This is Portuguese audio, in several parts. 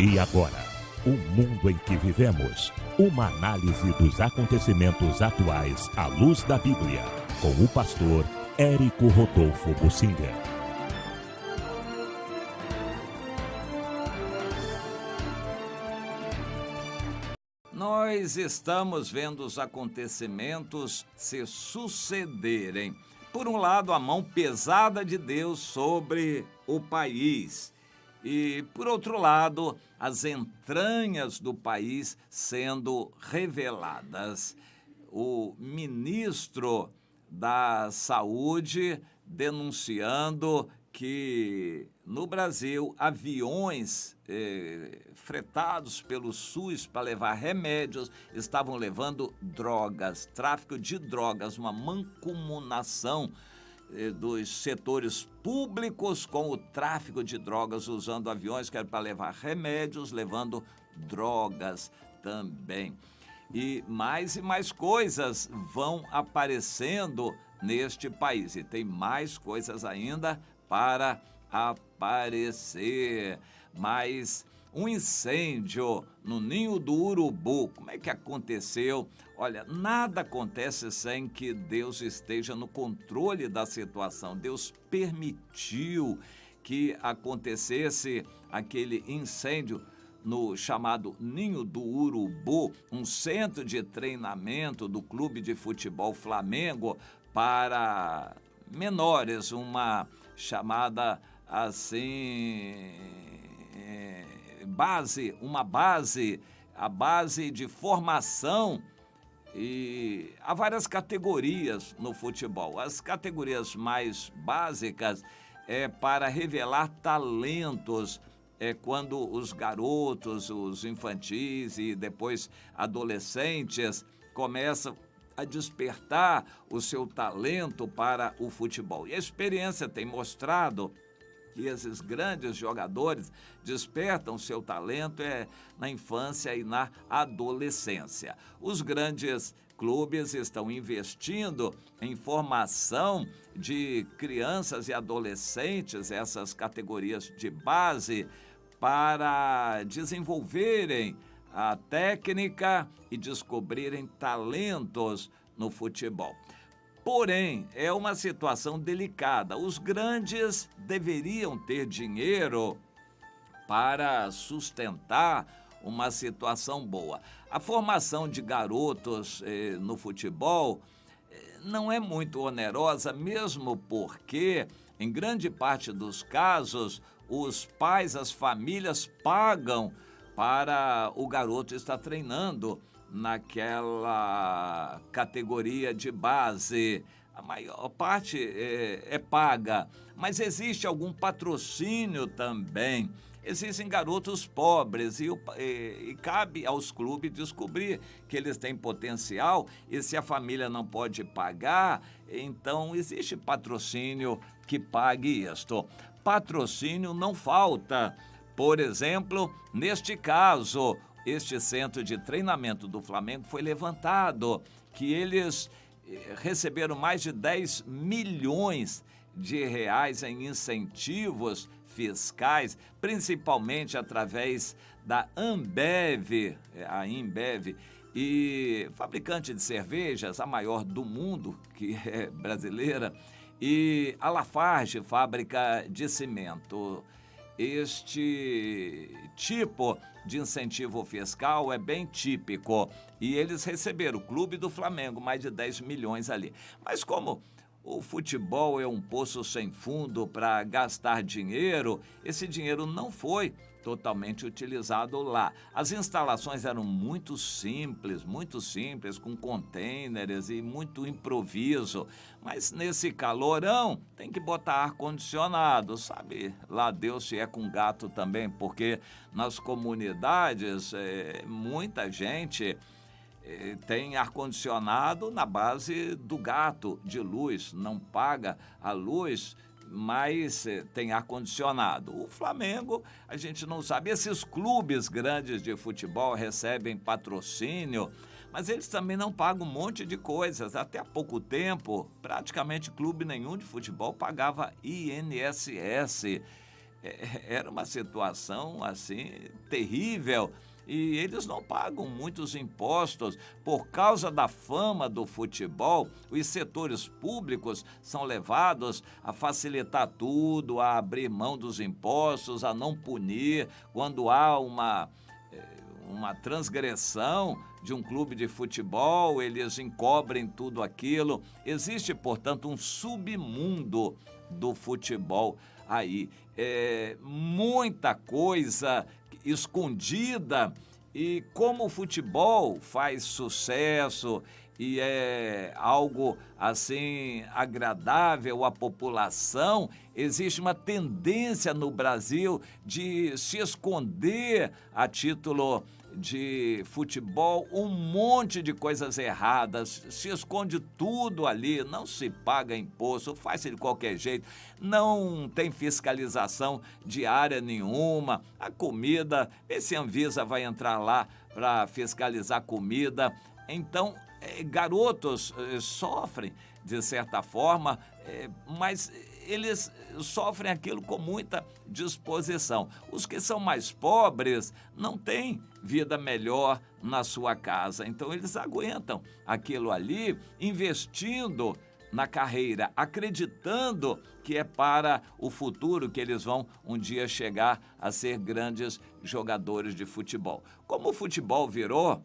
E agora, o mundo em que vivemos. Uma análise dos acontecimentos atuais à luz da Bíblia. Com o pastor Érico Rodolfo Bussinger. Nós estamos vendo os acontecimentos se sucederem. Por um lado, a mão pesada de Deus sobre o país. E, por outro lado, as entranhas do país sendo reveladas. O ministro da Saúde denunciando que no Brasil aviões fretados pelo SUS para levar remédios estavam levando drogas, tráfico de drogas, uma mancomunação dos setores públicos com o tráfico de drogas, usando aviões que eram para levar remédios, levando drogas também. E mais coisas vão aparecendo neste país. E tem mais coisas ainda para aparecer. Mas um incêndio no Ninho do Urubu, como é que aconteceu? Olha, nada acontece sem que Deus esteja no controle da situação. Deus permitiu que acontecesse aquele incêndio no chamado Ninho do Urubu, um centro de treinamento do Clube de Futebol Flamengo para menores, uma chamada assim, a base de formação. E há várias categorias no futebol. As categorias mais básicas é para revelar talentos. É quando os garotos, os infantis e depois adolescentes começam a despertar o seu talento para o futebol. E a experiência tem mostrado que esses grandes jogadores despertam seu talento na infância e na adolescência. Os grandes clubes estão investindo em formação de crianças e adolescentes, essas categorias de base, para desenvolverem a técnica e descobrirem talentos no futebol. Porém, é uma situação delicada. Os grandes deveriam ter dinheiro para sustentar uma situação boa. A formação de garotos no futebol não é muito onerosa, mesmo porque, em grande parte dos casos, os pais, as famílias pagam para o garoto estar treinando naquela categoria de base. A maior parte é paga, mas existe algum patrocínio também. Existem garotos pobres e cabe aos clubes descobrir que eles têm potencial, e se a família não pode pagar, então existe patrocínio que pague isto. Patrocínio não falta. Por exemplo, neste caso, este centro de treinamento do Flamengo foi levantado, que eles receberam mais de 10 milhões de reais em incentivos fiscais, principalmente através da Ambev, a Embev, e fabricante de cervejas, a maior do mundo, que é brasileira, e a Lafarge, fábrica de cimento. Este tipo de incentivo fiscal é bem típico e eles receberam, o Clube do Flamengo, mais de 10 milhões ali. Mas como o futebol é um poço sem fundo para gastar dinheiro, esse dinheiro não foi totalmente utilizado lá. As instalações eram muito simples, com containers e muito improviso. Mas nesse calorão tem que botar ar-condicionado, sabe? Lá Deus se é com gato também, porque nas comunidades muita gente tem ar-condicionado na base do gato de luz, não paga a luz, mas tem ar-condicionado. O Flamengo, a gente não sabe. Esses clubes grandes de futebol recebem patrocínio, mas eles também não pagam um monte de coisas. Até há pouco tempo, praticamente clube nenhum de futebol pagava INSS. era uma situação assim terrível. E eles não pagam muitos impostos. Por causa da fama do futebol, os setores públicos são levados a facilitar tudo, a abrir mão dos impostos, a não punir quando há uma transgressão de um clube de futebol, eles encobrem tudo aquilo. Existe, portanto, um submundo do futebol aí. Muita coisa escondida, e como o futebol faz sucesso e é algo assim agradável à população, existe uma tendência no Brasil de se esconder a título de futebol um monte de coisas erradas, se esconde tudo ali, não se paga imposto, faz de qualquer jeito, não tem fiscalização diária nenhuma, a comida, esse Anvisa vai entrar lá para fiscalizar a comida. Então, garotos sofrem de certa forma, mas eles sofrem aquilo com muita disposição. Os que são mais pobres não têm vida melhor na sua casa, então eles aguentam aquilo ali, investindo na carreira, acreditando que é para o futuro que eles vão um dia chegar a ser grandes jogadores de futebol. Como o futebol virou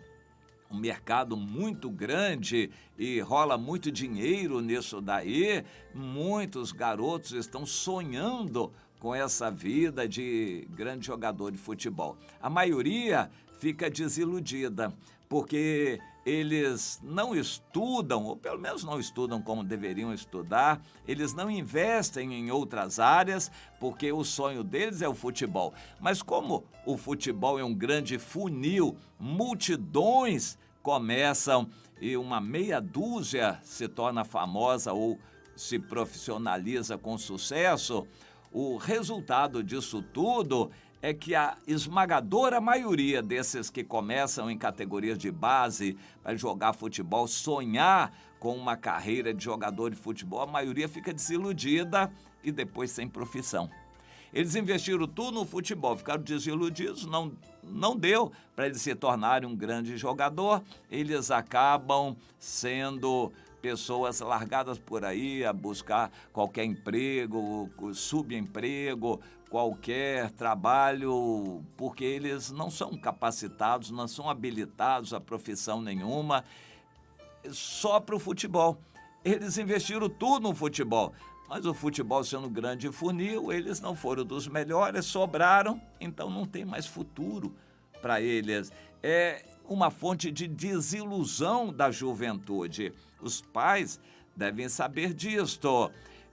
um mercado muito grande e rola muito dinheiro nisso daí, muitos garotos estão sonhando com essa vida de grande jogador de futebol. A maioria fica desiludida, porque eles não estudam, ou pelo menos não estudam como deveriam estudar, eles não investem em outras áreas, porque o sonho deles é o futebol. Mas como o futebol é um grande funil, multidões começam e uma meia dúzia se torna famosa ou se profissionaliza com sucesso, o resultado disso tudo é que a esmagadora maioria desses que começam em categorias de base para jogar futebol, sonhar com uma carreira de jogador de futebol, a maioria fica desiludida e depois sem profissão. Eles investiram tudo no futebol, ficaram desiludidos, não deu para eles se tornarem um grande jogador, eles acabam sendo pessoas largadas por aí a buscar qualquer emprego, subemprego, qualquer trabalho, porque eles não são capacitados, não são habilitados a profissão nenhuma, só para o futebol. Eles investiram tudo no futebol, mas o futebol sendo grande funil, eles não foram dos melhores, sobraram, então não tem mais futuro para eles. É uma fonte de desilusão da juventude. Os pais devem saber disto.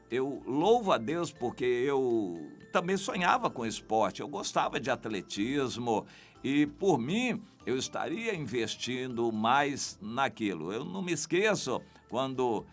Eu louvo a Deus porque eu também sonhava com esporte, eu gostava de atletismo e, por mim, eu estaria investindo mais naquilo. Eu não me esqueço, quando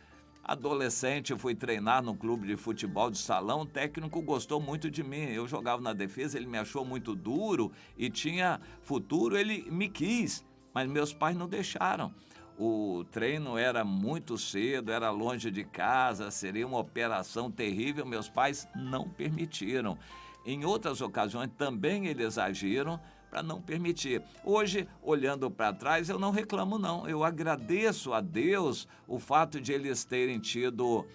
adolescente eu fui treinar num clube de futebol de salão, o técnico gostou muito de mim, eu jogava na defesa, ele me achou muito duro e tinha futuro, ele me quis, mas meus pais não deixaram. O treino era muito cedo, era longe de casa, seria uma operação terrível, meus pais não permitiram. Em outras ocasiões também eles agiram para não permitir. Hoje, olhando para trás, eu não reclamo não, eu agradeço a Deus o fato de eles terem tido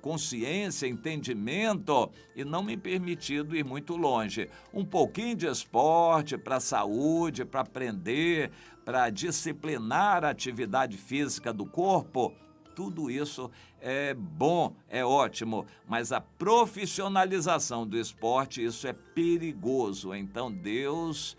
consciência, entendimento e não me permitido ir muito longe. Um pouquinho de esporte para a saúde, para aprender, para disciplinar a atividade física do corpo, tudo isso é bom, é ótimo, mas a profissionalização do esporte, isso é perigoso. Então Deus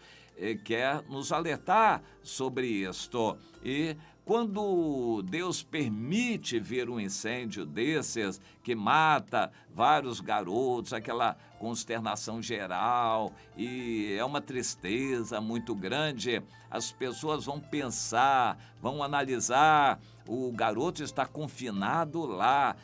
quer nos alertar sobre isto. E quando Deus permite ver um incêndio desses que mata vários garotos, aquela consternação geral e é uma tristeza muito grande, as pessoas vão pensar, vão analisar, o garoto está confinado lá,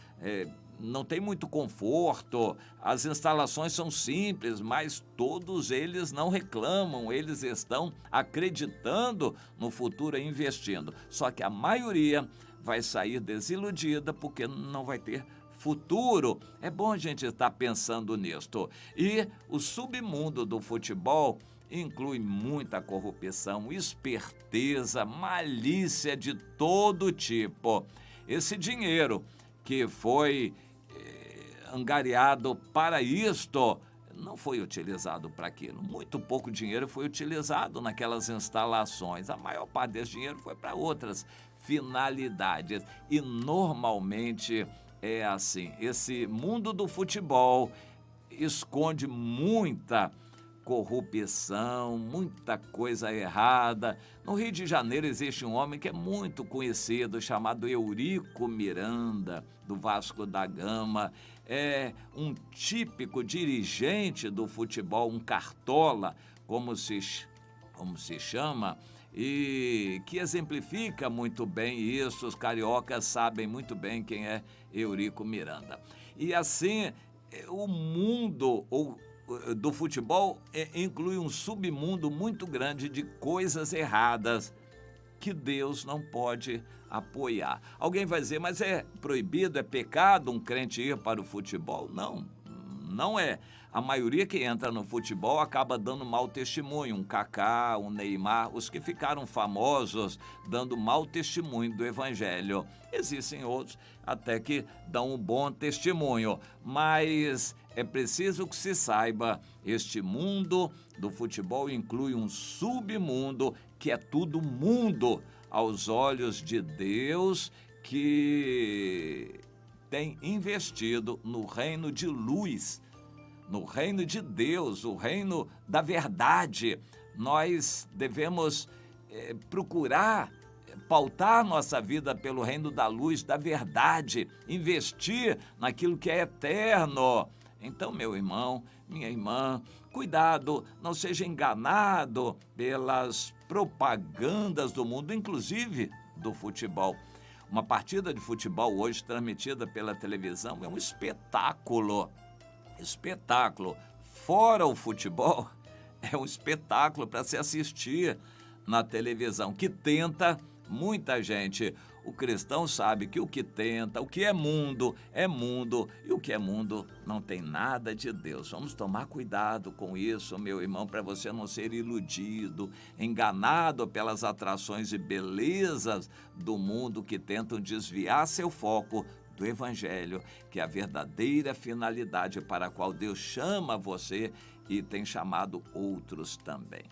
não tem muito conforto, as instalações são simples, mas todos eles não reclamam, eles estão acreditando no futuro e investindo. Só que a maioria vai sair desiludida porque não vai ter futuro, é bom a gente estar pensando nisto. E o submundo do futebol inclui muita corrupção, esperteza, malícia de todo tipo. Esse dinheiro que foi angariado para isto não foi utilizado para aquilo. Muito pouco dinheiro foi utilizado naquelas instalações. A maior parte desse dinheiro foi para outras finalidades. E normalmente é assim. Esse mundo do futebol esconde muita corrupção, muita coisa errada. No Rio de Janeiro existe um homem que é muito conhecido, chamado Eurico Miranda, do Vasco da Gama. É um típico dirigente do futebol, um cartola, como se chama, e que exemplifica muito bem isso. Os cariocas sabem muito bem quem é Eurico Miranda. E assim, o mundo do futebol inclui um submundo muito grande de coisas erradas que Deus não pode apoiar. Alguém vai dizer, mas é proibido, é pecado um crente ir para o futebol? Não, não é. A maioria que entra no futebol acaba dando mau testemunho, um Kaká, um Neymar, os que ficaram famosos dando mau testemunho do evangelho. Existem outros até que dão um bom testemunho, mas é preciso que se saiba, este mundo do futebol inclui um submundo que é tudo mundo aos olhos de Deus, que tem investido no reino de luz, no reino de Deus, o reino da verdade. Nós devemos procurar pautar nossa vida pelo reino da luz, da verdade, investir naquilo que é eterno. Então, meu irmão, minha irmã, cuidado, não seja enganado pelas propagandas do mundo, inclusive do futebol. Uma partida de futebol hoje transmitida pela televisão é um espetáculo. Espetáculo. Fora o futebol, é um espetáculo para se assistir na televisão, que tenta muita gente. O cristão sabe que o que tenta, o que é mundo, e o que é mundo não tem nada de Deus. Vamos tomar cuidado com isso, meu irmão, para você não ser iludido, enganado pelas atrações e belezas do mundo que tentam desviar seu foco do evangelho, que é a verdadeira finalidade para a qual Deus chama você e tem chamado outros também.